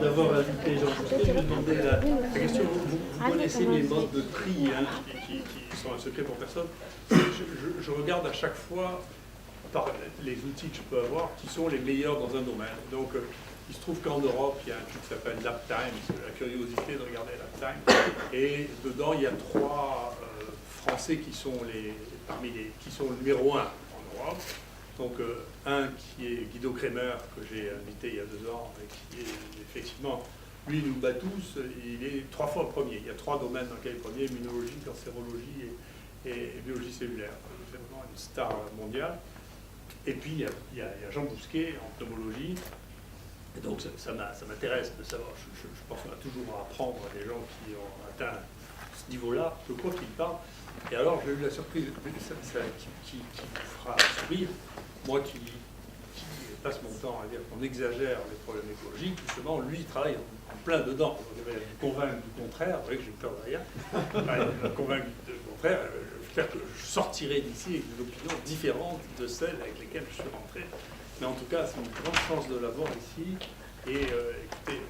d'avoir invité Jean Bousquet. Je vais demander la question. Vous connaissez mes modes de tri hein, qui sont un secret pour personne. Je regarde à chaque fois par les outils que je peux avoir qui sont les meilleurs dans un domaine. Donc, il se trouve qu'en Europe, il y a un truc qui s'appelle LabTime, c'est la curiosité de regarder LabTime. Et dedans, il y a 3 Français qui sont qui sont le numéro 1 en Europe. Donc, un qui est Guido Kremer, que j'ai invité il y a 2 ans, et qui est effectivement, lui, il nous bat tous, il est 3 fois premier. Il y a 3 domaines dans lesquels il est premier, immunologie, cancérologie et biologie cellulaire. C'est vraiment une star mondiale. Et puis, il y a Jean Bousquet en pneumologie. Et donc, ça m'intéresse de savoir. Je pense qu'on va toujours apprendre à des gens qui ont atteint ce niveau-là, de quoi qu'ils parlent. Et alors, j'ai eu la surprise qui vous fera sourire. Moi qui passe mon temps à dire qu'on exagère les problèmes écologiques, justement, lui, il travaille en plein dedans. Vous allez me convaincre du contraire, vous voyez que j'ai peur de rien. Me convaincre du contraire, j'espère que je sortirai d'ici avec des opinions différentes de celles avec lesquelles je suis rentré. Mais en tout cas, c'est une grande chance de l'avoir ici. Et écoutez,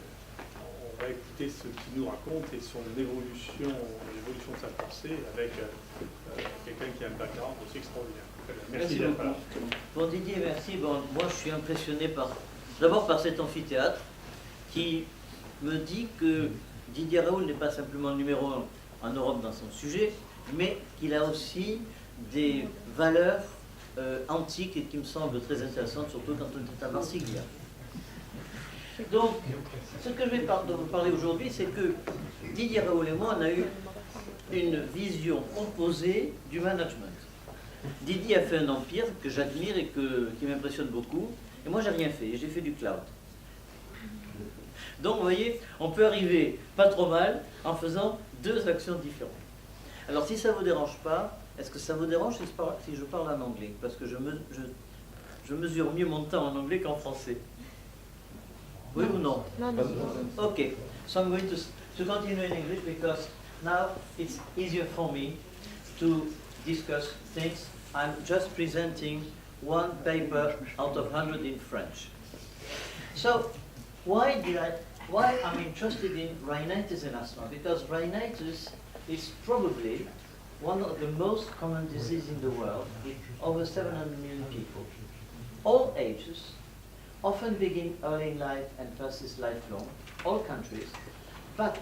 on va écouter ce qu'il nous raconte et son évolution de sa pensée avec quelqu'un qui a un background aussi extraordinaire. Merci d'être là. Bon Didier, merci. Bon, moi je suis impressionné d'abord par cet amphithéâtre qui me dit que Didier Raoult n'est pas simplement le numéro 1 en Europe dans son sujet, mais qu'il a aussi des valeurs antiques et qui me semblent très intéressantes, surtout quand on est à Marsiglia. Donc, ce que je vais vous parler aujourd'hui, c'est que Didier Raoult et moi, on a eu une vision opposée du management. Didier a fait un empire que j'admire et qui m'impressionne beaucoup, et moi j'ai rien fait, j'ai fait du cloud. Donc vous voyez, on peut arriver pas trop mal en faisant 2 actions différentes. Alors si ça ne vous dérange pas, est-ce que ça vous dérange si je parle en anglais? Parce que je mesure mieux mon temps en anglais qu'en français. Oui ou non? Non, non. Okay, so I'm going to continue in English because now it's easier for me to discuss things. I'm just presenting 1 paper out of 100 in French. So, why I'm interested in rhinitis and asthma? Because rhinitis is probably one of the most common diseases in the world, with over 700 million people. All ages, often begin early in life and persist lifelong, all countries, but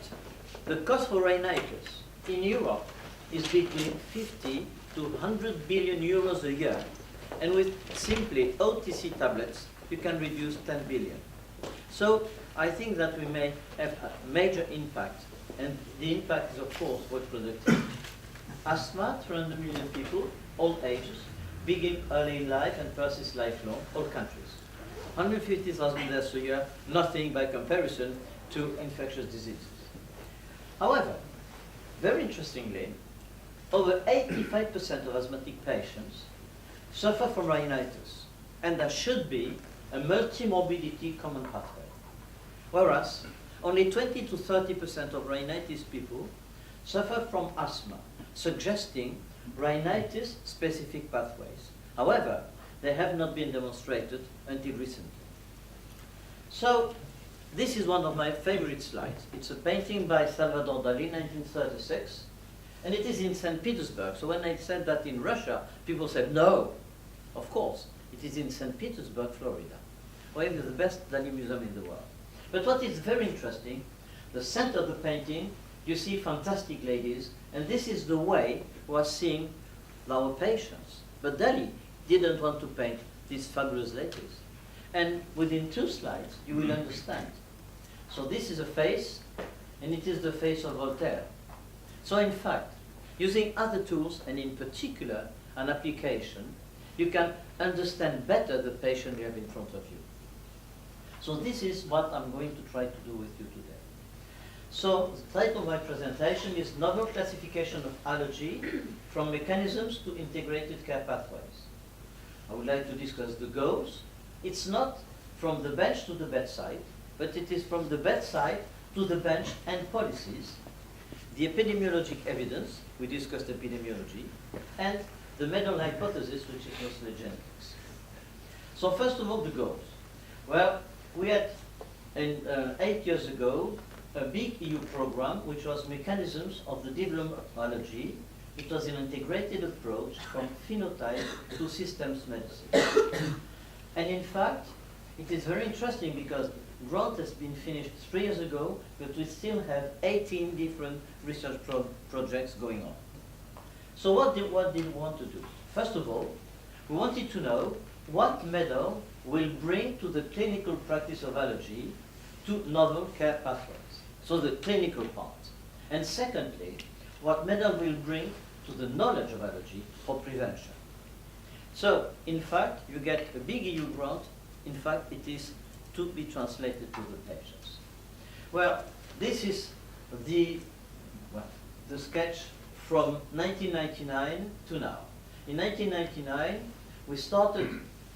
the cost for rhinitis in Europe is between 50 to 100 billion euros a year. And with simply OTC tablets, you can reduce 10 billion. So I think that we may have a major impact. And the impact is, of course, what productive. Asthma, 300 million people, all ages, begin early in life and persist lifelong, all countries. 150,000 deaths a year, nothing by comparison to infectious diseases. However, very interestingly, over 85% of asthmatic patients suffer from rhinitis, and there should be a multi-morbidity common pathway. Whereas, only 20 to 30% of rhinitis people suffer from asthma, suggesting rhinitis-specific pathways. However, they have not been demonstrated until recently. So, this is one of my favorite slides. It's a painting by Salvador Dali, 1936, and it is in St. Petersburg. So when I said that in Russia, people said, no, of course, it is in St. Petersburg, Florida, where it is the best Dali museum in the world. But what is very interesting, the center of the painting, you see fantastic ladies, and this is the way we are seeing our patients. But Dali didn't want to paint these fabulous ladies. And within 2 slides, you will understand. So this is a face, and it is the face of Voltaire. So in fact, using other tools, and in particular an application, you can understand better the patient you have in front of you. So this is what I'm going to try to do with you today. So the title of my presentation is Novel Classification of Allergy from Mechanisms to Integrated Care Pathways. I would like to discuss the goals. It's not from the bench to the bedside, but it is from the bedside to the bench and policies. The epidemiologic evidence, we discussed epidemiology, and the medal hypothesis, which is mostly genetics. So first of all, the goals. Well, we had And 8 years ago, a big EU program, which was Mechanisms of the Development of Allergy. It was an integrated approach from phenotype to systems medicine. And in fact, it is very interesting because grant has been finished 3 years ago, but we still have 18 different research projects going on. So what did we want to do? First of all, we wanted to know what medal will bring to the clinical practice of allergy to novel care pathways. So the clinical part. And secondly, what medal will bring to the knowledge of allergy for prevention. So, in fact, you get a big EU grant. In fact, it is to be translated to the patients. Well, this is the sketch from 1999 to now. In 1999, we started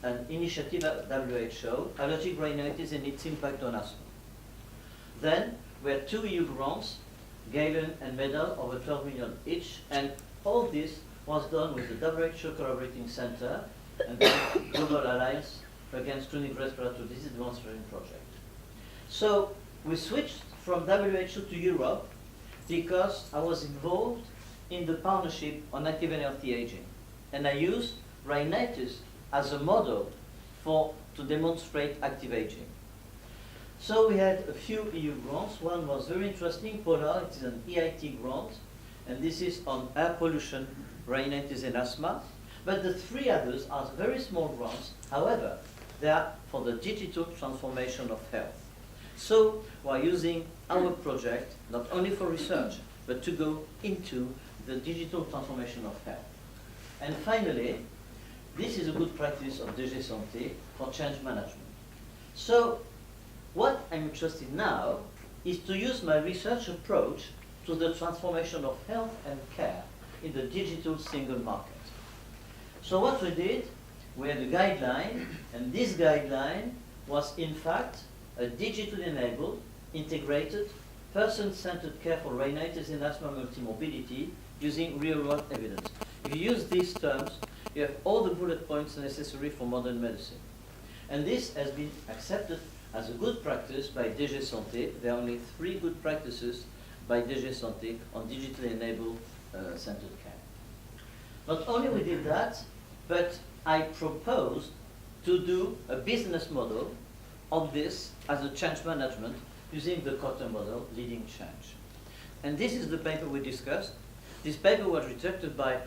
an initiative at WHO, allergic rhinitis and its impact on asthma. Then we had 2 EU grants, Galen and Medal, over 12 million each, and all this was done with the WHO Collaborating Center and the Global Alliance Against Chronic Respiratory Disease Demonstration Project. So we switched from WHO to Europe because I was involved in the partnership on active and healthy aging. And I used rhinitis as a model to demonstrate active aging. So we had a few EU grants. One was very interesting, POLAR, it is an EIT grant, and this is on air pollution, rhinitis and asthma. But the 3 others are very small grants. However, they are for the digital transformation of health. So we're using our project not only for research, but to go into the digital transformation of health. And finally, this is a good practice of DG Santé for change management. So what I'm interested now is to use my research approach to the transformation of health and care in the digital single market. So what we did, we had a guideline, and this guideline was in fact a digitally enabled, integrated, person-centered care for rhinitis and asthma multimorbidity using real-world evidence. If you use these terms, you have all the bullet points necessary for modern medicine. And this has been accepted as a good practice by DG Santé. There are only 3 good practices by DG Santé on digitally enabled centered care. Not only we did that, but I proposed to do a business model of this as a change management using the Kotter model, leading change. And this is the paper we discussed. This paper was rejected by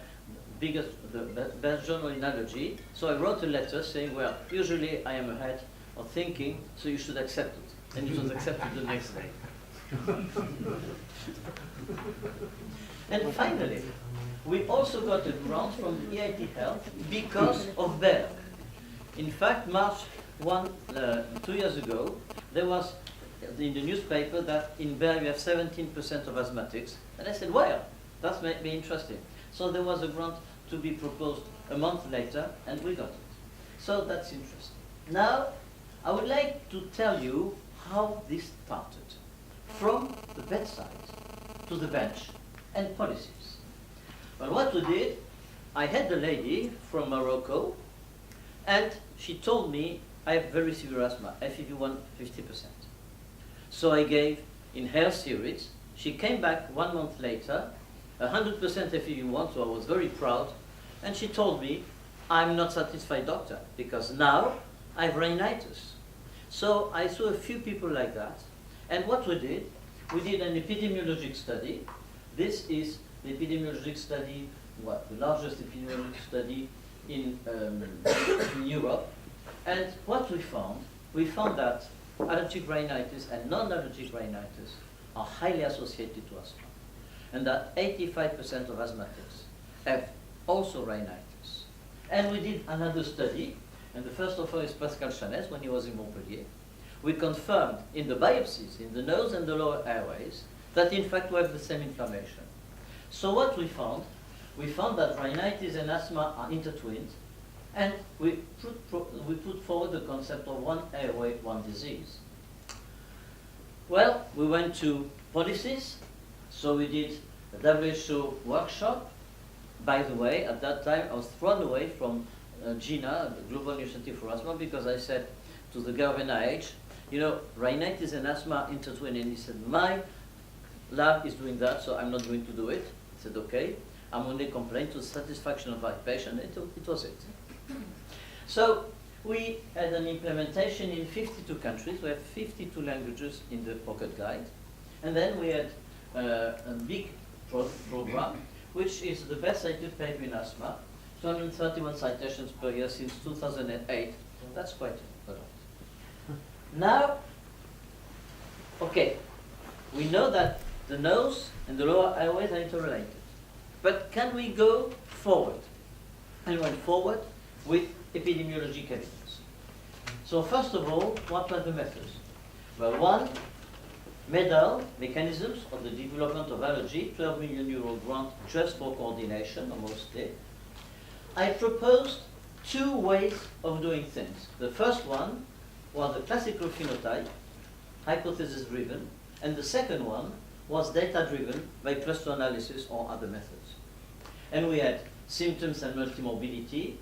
the best journal in allergy. So I wrote a letter saying, well, usually I am ahead of thinking, so you should accept it. And it was accepted the next day. And finally, we also got a grant from EIT Health because of Berg. In fact, March 2 years ago, there was in the newspaper that in Berg you have 17% of asthmatics. And I said, well, that might be interesting. So there was a grant to be proposed a month later, and we got it. So that's interesting. Now, I would like to tell you how this started. From the bedside to the bench and policies. Well, what we did, I had a lady from Morocco, and she told me, I have very severe asthma, FEV1 50%. So I gave inhaled steroids. She came back 1 month later, 100% FEV1, so I was very proud. And she told me, I'm not satisfied, doctor, because now I have rhinitis. So I saw a few people like that. And what we did an epidemiologic study. This is the epidemiologic study, the largest epidemiologic study in Europe. And what we found that allergic rhinitis and non-allergic rhinitis are highly associated to asthma. And that 85% of asthmatics have also rhinitis. And we did another study, and the first author is Pascal Chanès when he was in Montpellier. We confirmed in the biopsies, in the nose and the lower airways, that in fact we have the same inflammation. So what we found that rhinitis and asthma are intertwined, and we put forward the concept of one airway, one disease. Well, we went to policies, so we did a WHO workshop. By the way, at that time I was thrown away from GINA, the Global Initiative for Asthma, because I said to the guy of NIH, you know, rhinitis and asthma intertwined, and he said, my lab is doing that, so I'm not going to do it. I said, okay, I'm only complaining to the satisfaction of my patient. It was it. So we had an implementation in 52 countries. We have 52 languages in the Pocket Guide. And then we had a big program, which is the best cited paper in asthma, 231 citations per year since 2008. That's quite a lot. Now, okay, we know that the nose and the lower airways are interrelated. But can we go forward? And went forward with epidemiologic evidence. So first of all, what were the methods? Well, one, MEDAL, Mechanisms of the Development of Allergy, 12 million euro grant just for coordination, mostly. I proposed two ways of doing things. The first one was the classical phenotype, hypothesis-driven, and the second one was data-driven by cluster analysis or other methods. And we had symptoms and multimorbidity,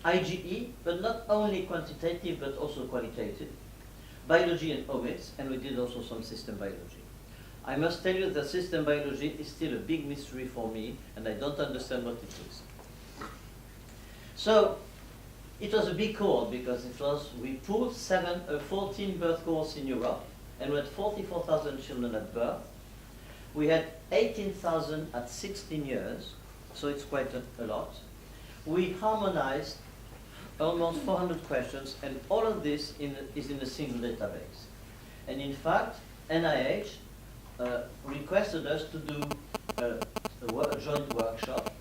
IgE, but not only quantitative but also qualitative, biology and omics, and we did also some system biology. I must tell you that system biology is still a big mystery for me, and I don't understand what it is. So it was a big cohort because we pooled 14 birth cohorts in Europe, and we had 44,000 children at birth. We had 18,000 at 16 years, so it's quite a lot. We harmonized almost 400 questions, and all of this is in a single database. And in fact, NIH requested us to do a joint workshop.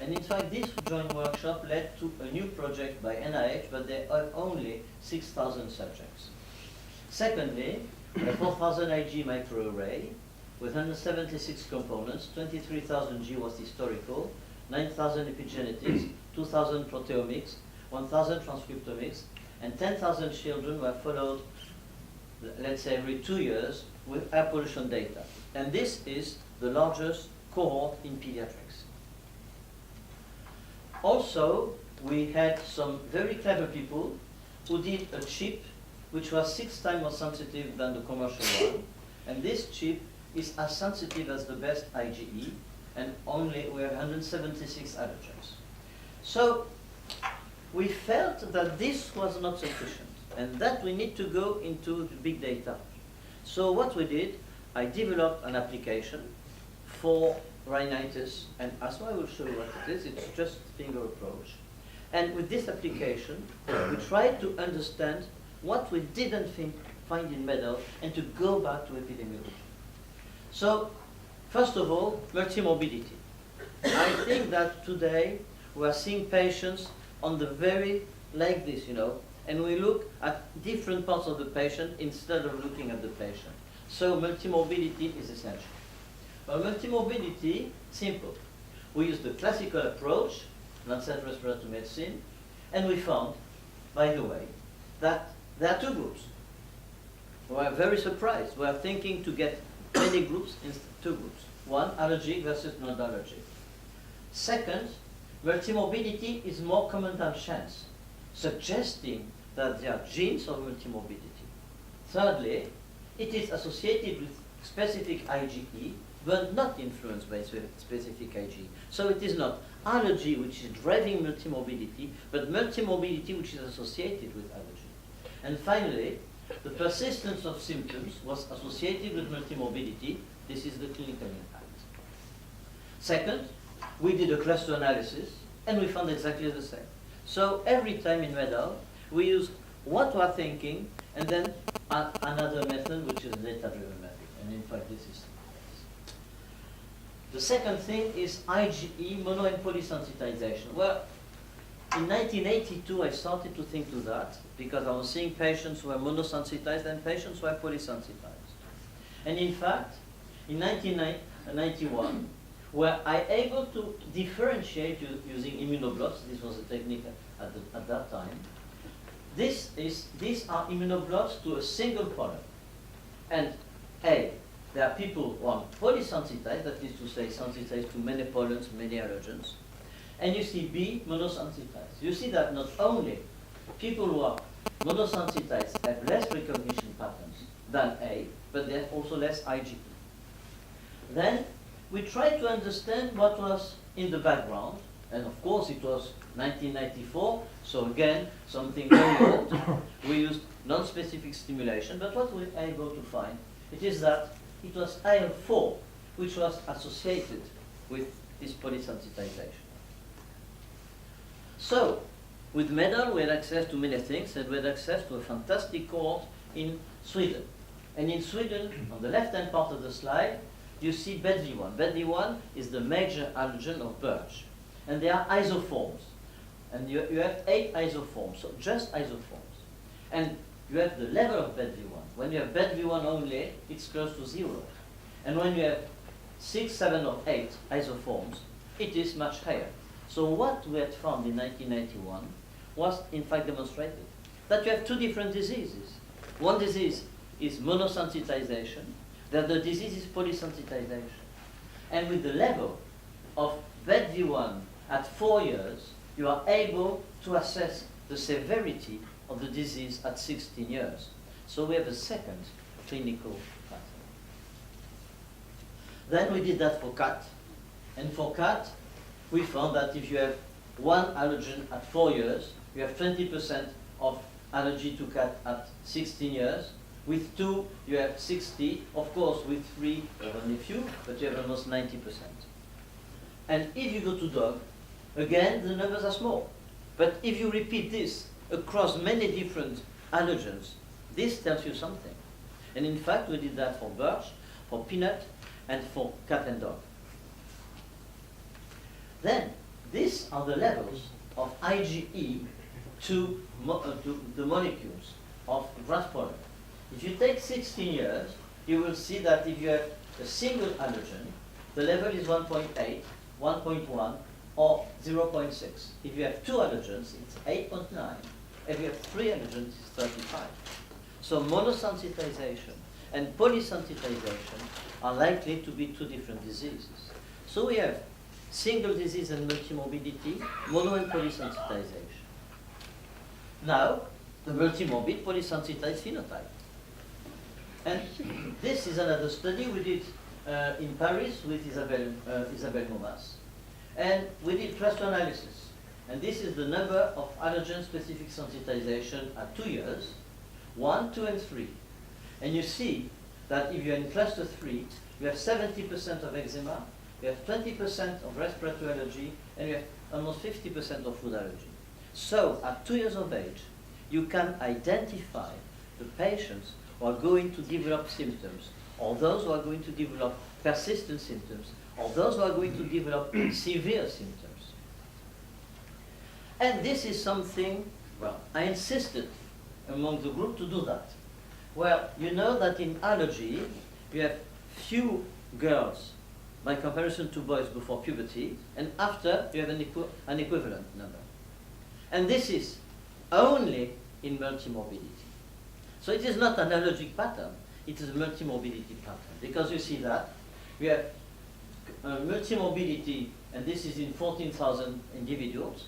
And in fact, this joint workshop led to a new project by NIH, but there are only 6,000 subjects. Secondly, a 4,000 Ig microarray with 176 components, 23,000 G was historical, 9,000 epigenetics, 2,000 proteomics, 1,000 transcriptomics, and 10,000 children were followed, let's say, every 2 years with air pollution data. And this is the largest cohort in pediatrics. Also, we had some very clever people who did a chip which was 6 times more sensitive than the commercial one. And this chip is as sensitive as the best IgE, and only we have 176 allergens. So we felt that this was not sufficient, and that we need to go into the big data. So what we did, I developed an application for rhinitis and asthma. I will show you what it is. It's just finger approach. And with this application, we tried to understand what we didn't find in MEDAL and to go back to epidemiology. So, first of all, multimorbidity. I think that today we are seeing patients on the very, like this, and we look at different parts of the patient instead of looking at the patient. So multimorbidity is essential. Well, multimorbidity, simple. We use the classical approach, Lancet Respiratory Medicine, and we found, by the way, that there are two groups. We are very surprised. We are thinking to get many groups in two groups. One, allergic versus non-allergic. Second, multimorbidity is more common than chance, suggesting that there are genes of multimorbidity. Thirdly, it is associated with specific IgE, but not influenced by specific IgE. So it is not allergy which is driving multimorbidity, but multimorbidity which is associated with allergy. And finally, the persistence of symptoms was associated with multimorbidity. This is the clinical impact. Second, we did a cluster analysis, and we found exactly the same. So every time in MEDAL, we use what we are thinking, and then another method, which is a data-driven method. And in fact, this is the second thing is IgE mono and polysensitization. Well, in 1982, I started to think to that because I was seeing patients who were monosensitized and patients who were polysensitized. And in fact, in 1991, were I able to differentiate using immunoblots, this was a technique at that time. These are immunoblots to a single pollen. And A, there are people who are polysensitized, that is to say sensitized to many pollens, many allergens. And you see B, monosensitized. You see that not only people who are monosensitized have less recognition patterns, than A, but they have also less IgE. Then we tried to understand what was in the background, and of course it was 1994, so again, something very old. We used non-specific stimulation, but what we were able to find, it is that it was IL-4 which was associated with this polysensitization. So, with MEDAL we had access to many things, and we had access to a fantastic cohort in Sweden. And in Sweden, on the left-hand part of the slide, you see BEDV1. BEDV1 is the major allergen of birch. And they are isoforms. And you have 8 isoforms, so just isoforms. And you have the level of BEDV1. When you have BEDV1 only, it's close to 0. And when you have 6, 7, or 8 isoforms, it is much higher. So what we had found in 1991 was in fact demonstrated that you have 2 different diseases. One disease is monosensitization, the other disease is polysensitization. And with the level of BEDV1 at 4 years, you are able to assess the severity of the disease at 16 years. So we have a second clinical pattern. Then we did that for cat. And for cat, we found that if you have 1 allergen at 4 years, you have 20% of allergy to cat at 16 years. With 2, you have 60. Of course, with 3, you have only few, but you have almost 90%. And if you go to dog, again, the numbers are small. But if you repeat this across many different allergens, this tells you something. And in fact, we did that for birch, for peanut, and for cat and dog. Then, these are the levels of IgE to the molecules of grass pollen. If you take 16 years, you will see that if you have a single allergen, the level is 1.8, 1.1, or 0.6. If you have 2 allergens, it's 8.9. If you have 3 allergens, it's 35. So monosensitization and polysensitization are likely to be 2 different diseases. So we have single disease and multimorbidity, mono and polysensitization. Now, the multimorbid polysensitized phenotype. And this is another study we did in Paris with Isabelle Momas. And we did cluster analysis. And this is the number of allergen-specific sensitization at 2 years, 1, 2, and 3. And you see that if you're in cluster 3, you have 70% of eczema, you have 20% of respiratory allergy, and you have almost 50% of food allergy. So at 2 years of age, you can identify the patients who are going to develop symptoms, or those who are going to develop persistent symptoms, or those who are going to develop severe symptoms. And this is something, well, I insisted among the group to do that. Well, you know that in allergy, you have few girls by comparison to boys before puberty, and after you have an equivalent number. And this is only in multimorbidity. So it is not an allergic pattern, it is a multimorbidity pattern. Because you see that, we have multimorbidity, and this is in 14,000 individuals.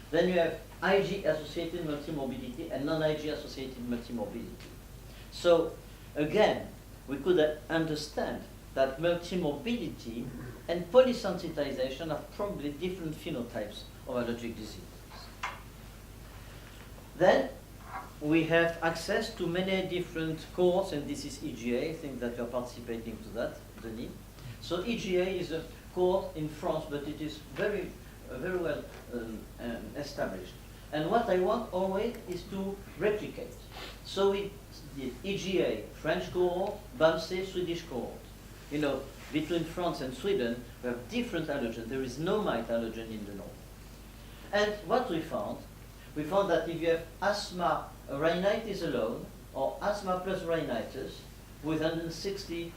Then you have IG-associated multimorbidity and non-IG-associated multimorbidity. So again, we could understand that multimorbidity and polysensitization are probably different phenotypes of allergic diseases. Then we have access to many different cohorts, and this is EGA. I think that you're participating to that, Denis. So EGA is a cohort in France, but it is very well established. And what I want always is to replicate. So we did EGA, French cohort, BAMSE, Swedish cohort. You know, between France and Sweden, we have different allergens. There is no mite allergen in the north. And what we found that if you have asthma rhinitis alone, or asthma plus rhinitis, with 160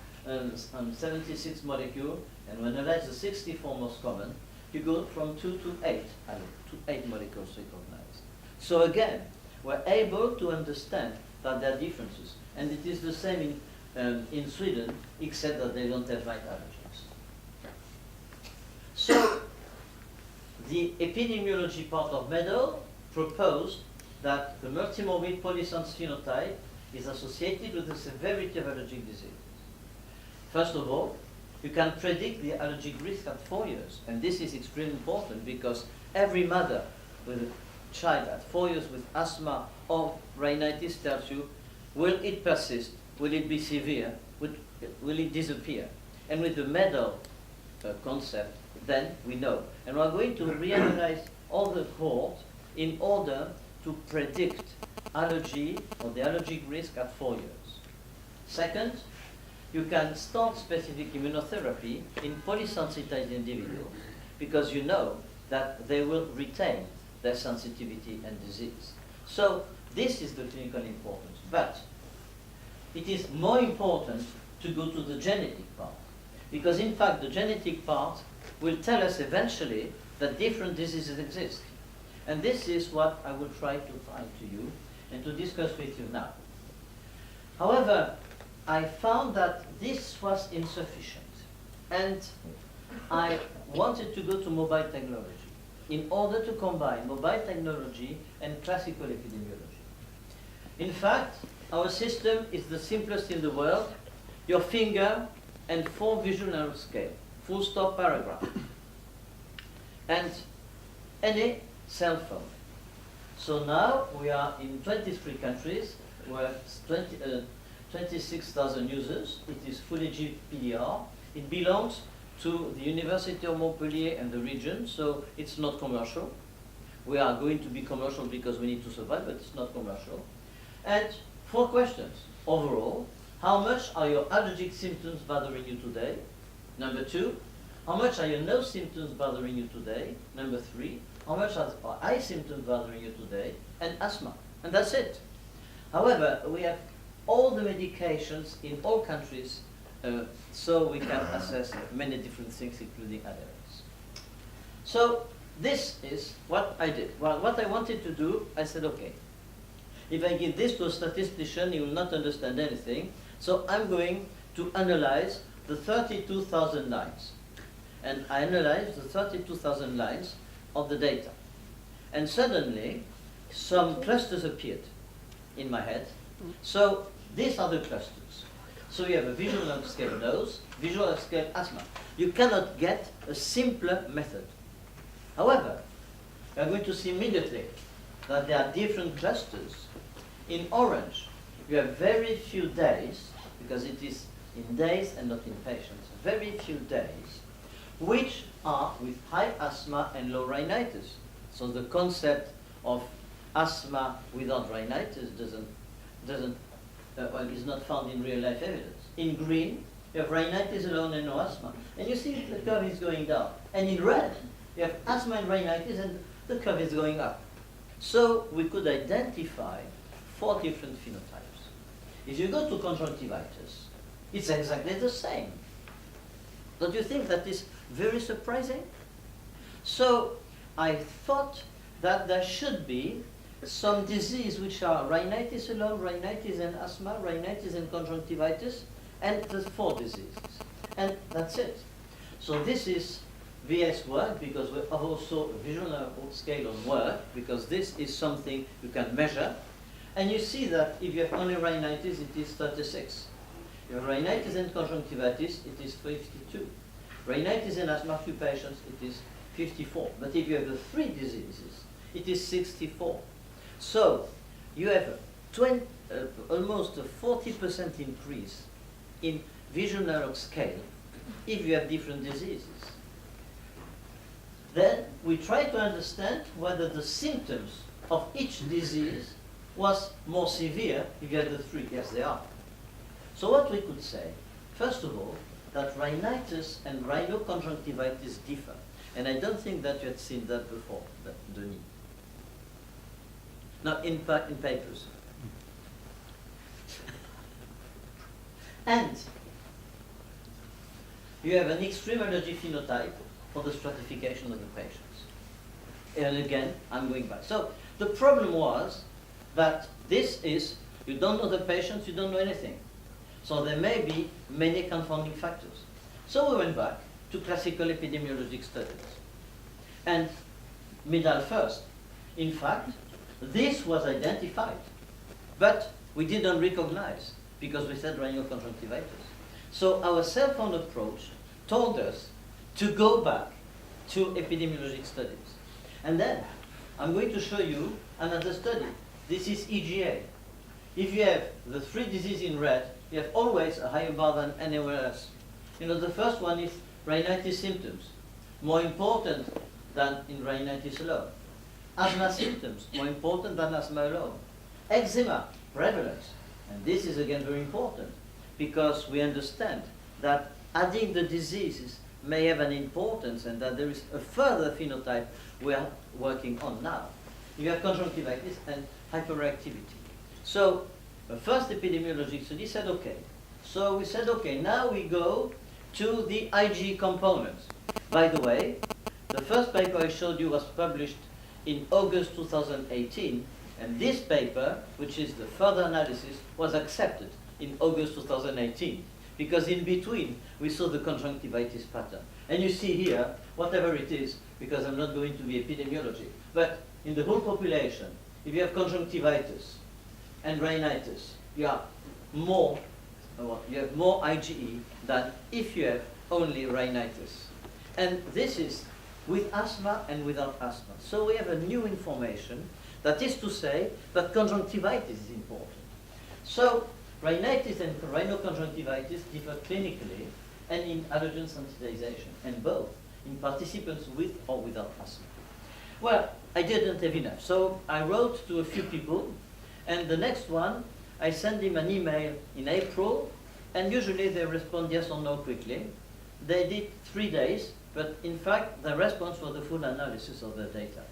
76 molecule, and when analyze the 64 most common, you go from 2 to 8, to 8 molecules recognized. So again, we're able to understand that there are differences. And it is the same in Sweden, except that they don't have mite allergens. So the epidemiology part of MEDAL proposed that the multimorbid polysense phenotype is associated with the severity of allergic disease. First of all, you can predict the allergic risk at 4 years, and this is extremely important because every mother with a child at 4 years with asthma or rhinitis tells you, will it persist? Will it be severe? Will it disappear? And with the medal concept, then we know. And we're going to reanalyze all the cohort in order to predict allergy or the allergic risk at 4 years. Second, you can start specific immunotherapy in polysensitized individuals because you know that they will retain their sensitivity and disease. So this is the clinical importance. But it is more important to go to the genetic part because in fact the genetic part will tell us eventually that different diseases exist. And this is what I will try to find to you and to discuss with you now. However, I found that this was insufficient and I wanted to go to mobile technology in order to combine mobile technology and classical epidemiology. In fact, our system is the simplest in the world. Your finger and 4 visual nerve scale, full stop paragraph. And any cell phone. So now we are in 23 countries, we have 26,000 users. It is fully GPDR. It belongs to the University of Montpellier and the region, so it's not commercial. We are going to be commercial because we need to survive, but it's not commercial. And 4 questions. Overall, how much are your allergic symptoms bothering you today? Number 2, how much are your nose symptoms bothering you today? Number 3, how much are eye symptoms bothering you today? And asthma. And that's it. However, we have all the medications in all countries, so we can assess many different things, including allergies. So this is what I did. Well, what I wanted to do, I said, okay, if I give this to a statistician, he will not understand anything. So I'm going to analyze the 32,000 lines. And I analyzed the 32,000 lines of the data. And suddenly, some clusters appeared in my head. So these are the clusters. So you have a visual nerve scale nose, visual nerve scale asthma. You cannot get a simpler method. However, we are going to see immediately that there are different clusters. In orange, you have very few days, because it is in days and not in patients, very few days, which are with high asthma and low rhinitis. So the concept of asthma without rhinitis is not found in real life evidence. In green, you have rhinitis alone and no asthma. And you see the curve is going down. And in red, you have asthma and rhinitis and the curve is going up. So we could identify 4 different phenotypes. If you go to conjunctivitis, it's exactly the same. Don't you think that is very surprising? So I thought that there should be some disease which are rhinitis alone, rhinitis and asthma, rhinitis and conjunctivitis, and the 4 diseases. And that's it. So this is VS work because we have also a visual nerve scale on work because this is something you can measure. And you see that if you have only rhinitis, it is 36. If you have rhinitis and conjunctivitis, it is 52. Rhinitis and asthma few patients, it is 54. But if you have the 3 diseases, it is 64. So you have almost a 40% increase in visual nerve scale if you have different diseases. Then we try to understand whether the symptoms of each disease was more severe if you had the 3. Yes, they are. So what we could say, first of all, that rhinitis and rhinoconjunctivitis differ. And I don't think that you had seen that before, Denis. Now, in papers. And you have an extreme allergy phenotype for the stratification of the patients. And again, I'm going back. So the problem was that this is, you don't know the patients, you don't know anything. So there may be many confounding factors. So we went back to classical epidemiologic studies. And medal first. In fact, this was identified. But we didn't recognize because we said rhinoconjunctivitis. So our cell phone approach told us to go back to epidemiologic studies. And then I'm going to show you another study. This is EGA. If you have the three diseases in red, you have always a higher bar than anywhere else. You know, the first one is rhinitis symptoms, more important than in rhinitis alone. Asthma symptoms, more important than asthma alone. Eczema, prevalence. And this is again very important because we understand that adding the diseases may have an importance and that there is a further phenotype we are working on now. You have conjunctivitis and hyperactivity. So the first epidemiologic study said, okay. So we said, okay, now we go to the IgE components. By the way, the first paper I showed you was published in August 2018, and this paper, which is the further analysis, was accepted in August 2018, because in between we saw the conjunctivitis pattern. And you see here, whatever it is, because I'm not going to be epidemiology, but in the whole population, if you have conjunctivitis and rhinitis, you have more IgE than if you have only rhinitis. And this is with asthma and without asthma. So we have a new information, that is to say that conjunctivitis is important. So rhinitis and rhinoconjunctivitis differ clinically and in allergen sensitization, and both in participants with or without asthma. Well, I didn't have enough, so I wrote to a few people, and the next one, I sent him an email in April, and usually they respond yes or no quickly. They did 3 days, but in fact, the response was the full analysis of the data.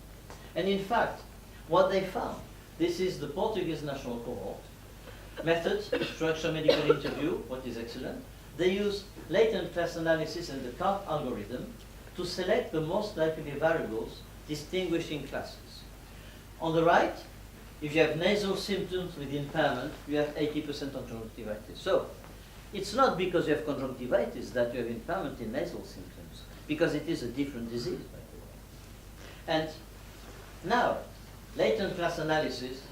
And in fact, what they found, this is the Portuguese national cohort. Methods, structure medical interview, what is excellent. They use latent class analysis and the CARP algorithm to select the most likely variables distinguishing classes. On the right, if you have nasal symptoms with impairment, you have 80% of conjunctivitis. So, it's not because you have conjunctivitis that you have impairment in nasal symptoms, because it is a different disease, by the way. And now, latent class analysis,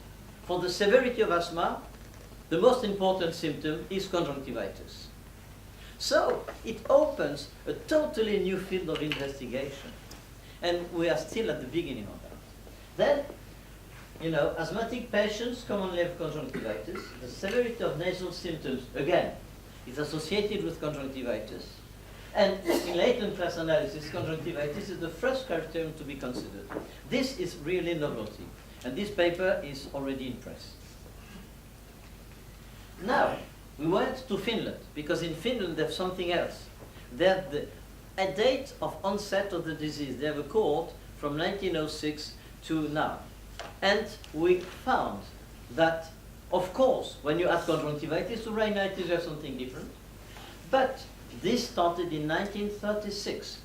for the severity of asthma, the most important symptom is conjunctivitis. So, it opens a totally new field of investigation. And we are still at the beginning of that. Then, you know, asthmatic patients commonly have conjunctivitis. The severity of nasal symptoms, again, is associated with conjunctivitis. And in latent class analysis, conjunctivitis is the first criterion to be considered. This is really novelty. And this paper is already in press. Now, we went to Finland, because in Finland they have something else. They have a date of onset of the disease. They have a cohort from 1906 to now. And we found that, of course, when you add conjunctivitis to rhinitis, you have something different. But this started in 1936,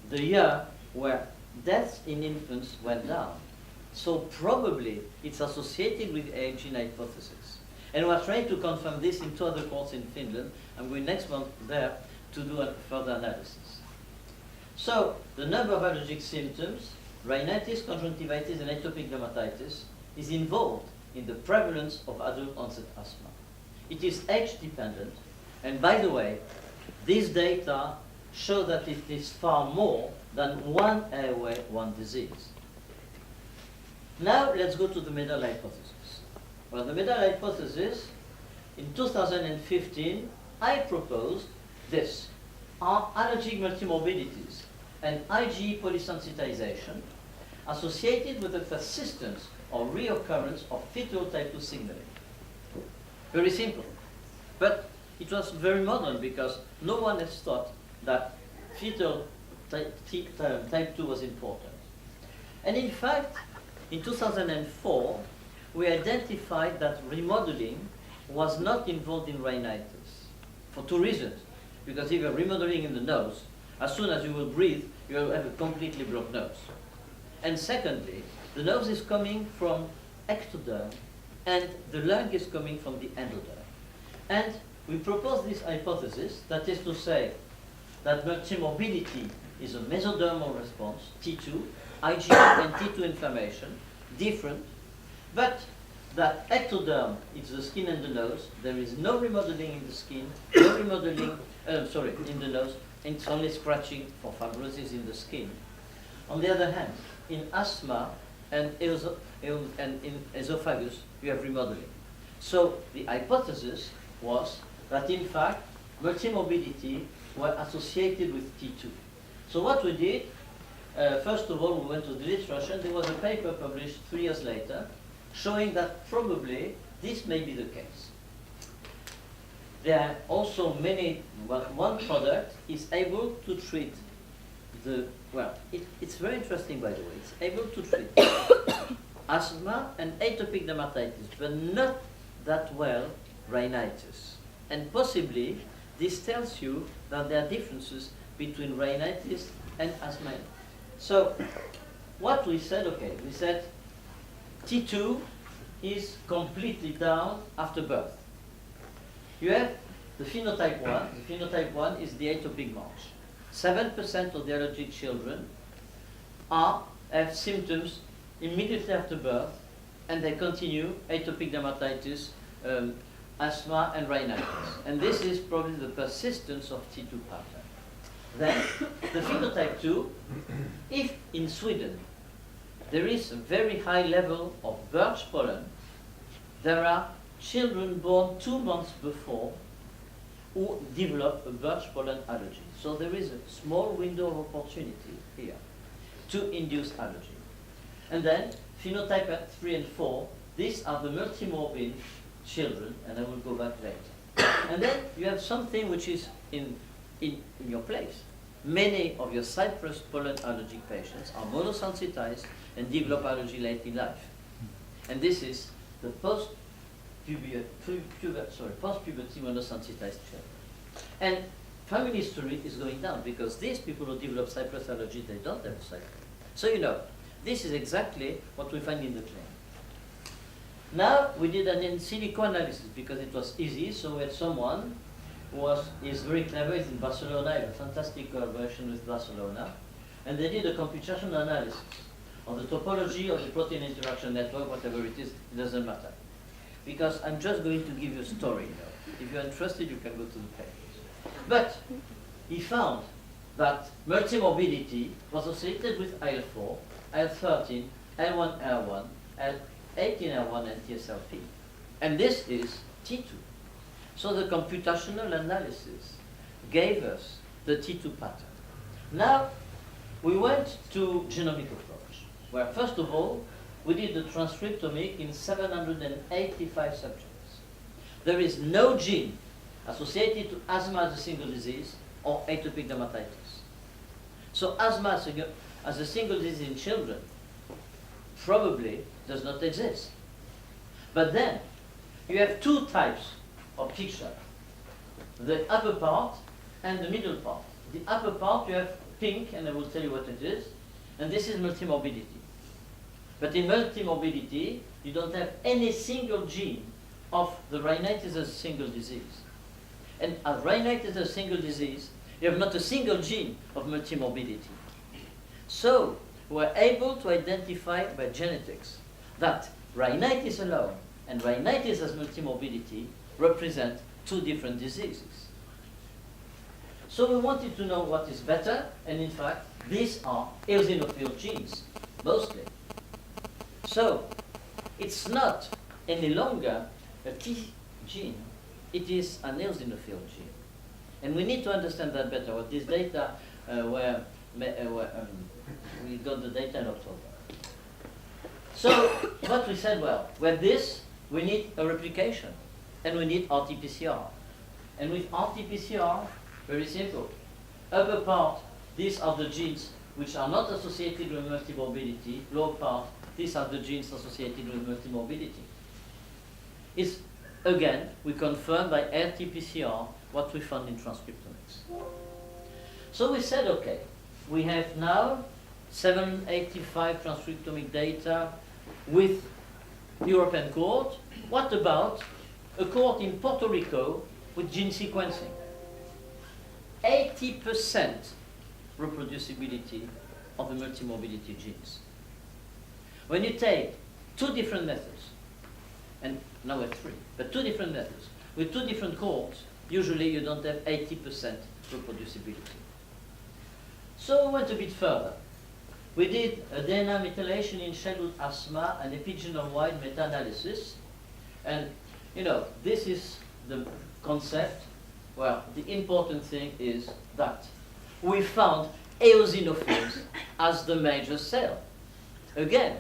the year where deaths in infants went down. So probably it's associated with the gene hypothesis. And we're trying to confirm this in 2 other cohorts in Finland. I'm going next month there to do a further analysis. So the number of allergic symptoms, rhinitis, conjunctivitis, and atopic dermatitis, is involved in the prevalence of adult onset asthma. It is age dependent, and by the way, these data show that it is far more than one airway, one disease. Now let's go to the medal hypothesis. Well, the medal hypothesis, in 2015, I proposed this. Are allergic multimorbidities and IgE polysensitization associated with the persistence or reoccurrence of fetal type 2 signaling? Very simple. But it was very modern because no one has thought that fetal type 2 was important. And in fact, in 2004, we identified that remodeling was not involved in rhinitis for 2 reasons. Because if you're remodeling in the nose, as soon as you will breathe, you will have a completely blocked nose. And secondly, the nose is coming from ectoderm, and the lung is coming from the endoderm. And we propose this hypothesis, that is to say, that multimorbidity is a mesodermal response, T2, IgE and T2 inflammation, different, but that ectoderm is the skin and the nose. There is no remodeling in the skin, no remodeling, in the nose, and it's only scratching for fibrosis in the skin. On the other hand, in asthma and in esophagus, you have remodeling. So the hypothesis was that in fact, multimorbidity were associated with T2. So what we did, first of all, we went to the literature. There was a paper published 3 years later showing that probably this may be the case. There are also many, one product is able to treat it's very interesting by the way, it's able to treat asthma and atopic dermatitis, but not that well rhinitis. And possibly this tells you that there are differences between rhinitis and asthma. So what we said, we said T2 is completely down after birth. You have the phenotype 1. The phenotype 1 is the atopic march. 7% of the allergic children have symptoms immediately after birth, and they continue atopic dermatitis, asthma, and rhinitis. And this is probably the persistence of T2 pattern. Then, the phenotype 2, if in Sweden there is a very high level of birch pollen, there are children born 2 months before who develop a birch pollen allergy. So there is a small window of opportunity here to induce allergy. And then phenotype 3 and 4, these are the multimorbid children, and I will go back later. And then you have something which is in your place. Many of your cypress pollen allergic patients are monosensitized and develop allergy late in life. And this is the post-puberty monosensitized children. And family history is going down because these people who develop cypress allergy, they don't have cypress. So you know, this is exactly what we find in the clinic. Now we did an in silico analysis because it was easy, so we had someone who is very clever, is in Barcelona, I have a fantastic collaboration with Barcelona, and they did a computational analysis of the topology of the protein interaction network, whatever it is, it doesn't matter. Because I'm just going to give you a story now. If you're interested, you can go to the papers. But he found that multimorbidity was associated with IL-4, IL-13, L1R1, L18R1, and TSLP. And this is T2. So the computational analysis gave us the T2 pattern. Now, we went to genomic approach, where first of all, we did the transcriptomic in 785 subjects. There is no gene associated to asthma as a single disease or atopic dermatitis. So asthma as a single disease in children probably does not exist. But then, you have 2 types of picture, the upper part and the middle part. The upper part you have pink, and I will tell you what it is, and this is multimorbidity. But in multimorbidity, you don't have any single gene of the rhinitis as a single disease. And as rhinitis as a single disease, you have not a single gene of multimorbidity. So, we're able to identify by genetics that rhinitis alone and rhinitis as multimorbidity represent 2 different diseases. So we wanted to know what is better, and in fact, these are eosinophil genes, mostly. So, it's not any longer a T gene, it is an eosinophil gene. And we need to understand that better. What this data we got the data in October. So, what we said, well, with this, we need a replication, and we need RT-PCR. And with RT-PCR, very simple. Upper part, these are the genes which are not associated with multimorbidity. Lower part, these are the genes associated with multimorbidity. It's, again, we confirm by RT-PCR what we found in transcriptomics. So we said, okay, we have now 785 transcriptomic data with European cohort. What about a cohort in Puerto Rico with gene sequencing? 80% reproducibility of the multimorbidity genes. When you take 2 different methods, and now we have 3. But 2 different methods. With 2 different cohorts, usually you don't have 80% reproducibility. So we went a bit further. We did a DNA methylation in childhood asthma and epigenome-wide meta-analysis. And, you know, this is the concept. Well, the important thing is that we found eosinophils as the major cell. Again,